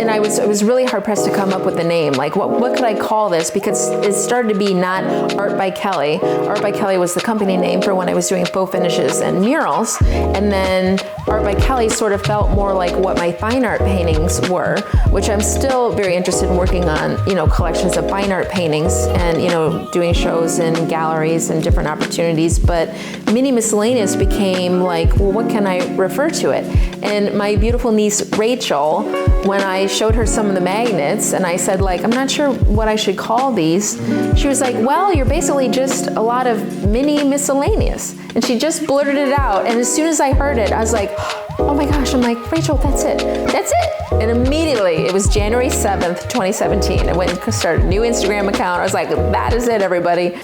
and it was really hard pressed to come up with a name. Like, what could I call this? Because it started to be not Art by Kelly. Art by Kelly was the company name for when I was doing faux finishes and murals. And then Art by Kelly sort of felt more like what my fine art paintings were, which I'm still very interested in working on, collections of fine art paintings and, doing shows in galleries and different opportunities. But Mini Miscellaneous became like, well, what can I refer to it? And my beautiful niece, Rachel, when I showed her some of the magnets and I said, like, I'm not sure what I should call these, she was like, well, you're basically just a lot of mini miscellaneous. And she just blurted it out. And as soon as I heard it, I was like, oh my gosh, I'm like, Rachel, that's it. That's it. And immediately, it was January 7th, 2017. I went and started a new Instagram account. I was like, that is it, everybody.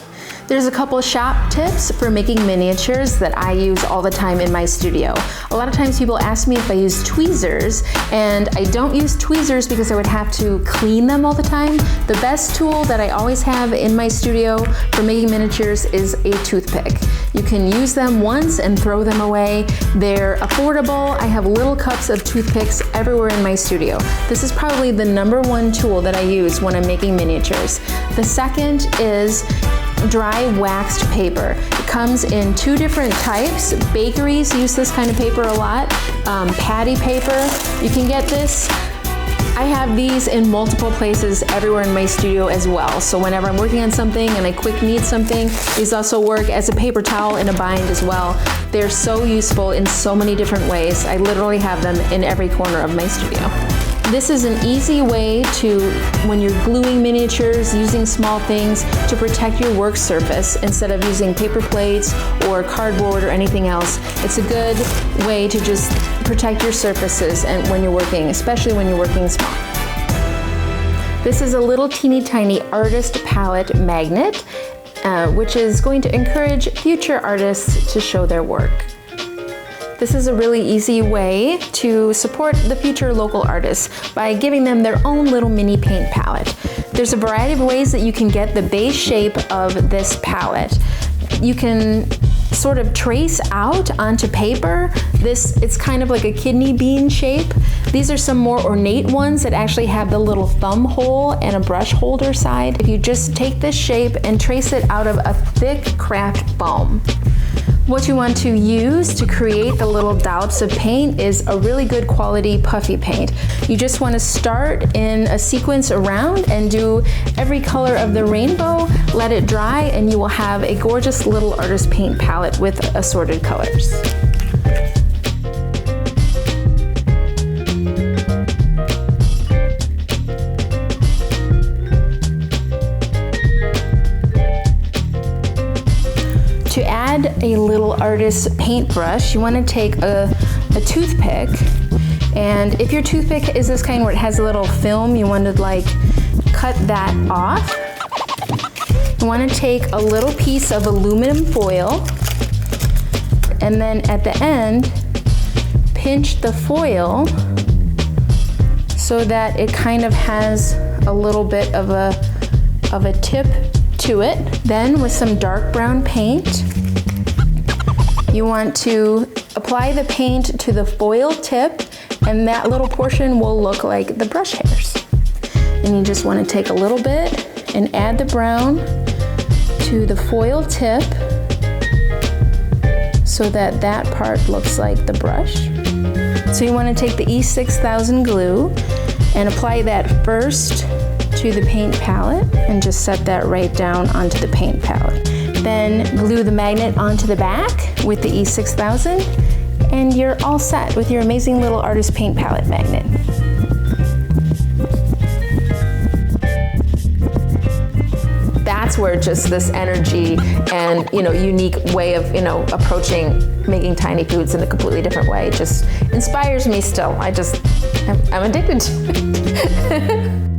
There's a couple of shop tips for making miniatures that I use all the time in my studio. A lot of times people ask me if I use tweezers, and I don't use tweezers because I would have to clean them all the time. The best tool that I always have in my studio for making miniatures is a toothpick. You can use them once and throw them away. They're affordable. I have little cups of toothpicks everywhere in my studio. This is probably the #1 tool that I use when I'm making miniatures. The second is dry waxed paper. It comes in 2 different types. Bakeries use this kind of paper a lot. Patty paper, you can get this. I have these in multiple places everywhere in my studio as well. So whenever I'm working on something and I quick need something, these also work as a paper towel in a bind as well. They're so useful in so many different ways. I literally have them in every corner of my studio. This is an easy way to, when you're gluing miniatures, using small things to protect your work surface instead of using paper plates or cardboard or anything else. It's a good way to just protect your surfaces and when you're working, especially when you're working small. This is a little teeny tiny artist palette magnet, which is going to encourage future artists to show their work. This is a really easy way to support the future local artists by giving them their own little mini paint palette. There's a variety of ways that you can get the base shape of this palette. You can sort of trace out onto paper. It's kind of like a kidney bean shape. These are some more ornate ones that actually have the little thumb hole and a brush holder side. If you just take this shape and trace it out of a thick craft foam. What you want to use to create the little dollops of paint is a really good quality puffy paint. You just want to start in a sequence around and do every color of the rainbow, let it dry, and you will have a gorgeous little artist paint palette with assorted colors. To add a little artist paintbrush, you want to take a toothpick, and if your toothpick is this kind where it has a little film, you want to like cut that off. You want to take a little piece of aluminum foil, and then at the end, pinch the foil so that it kind of has a little bit of a tip to it. Then with some dark brown paint, you want to apply the paint to the foil tip, and that little portion will look like the brush hairs. And you just want to take a little bit and add the brown to the foil tip so that that part looks like the brush. So you want to take the E6000 glue and apply that first to the paint palette and just set that right down onto the paint palette. Then glue the magnet onto the back with the E6000 and you're all set with your amazing little artist paint palette magnet. That's where just this energy and unique way of approaching making tiny foods in a completely different way just inspires me still. I'm addicted to it.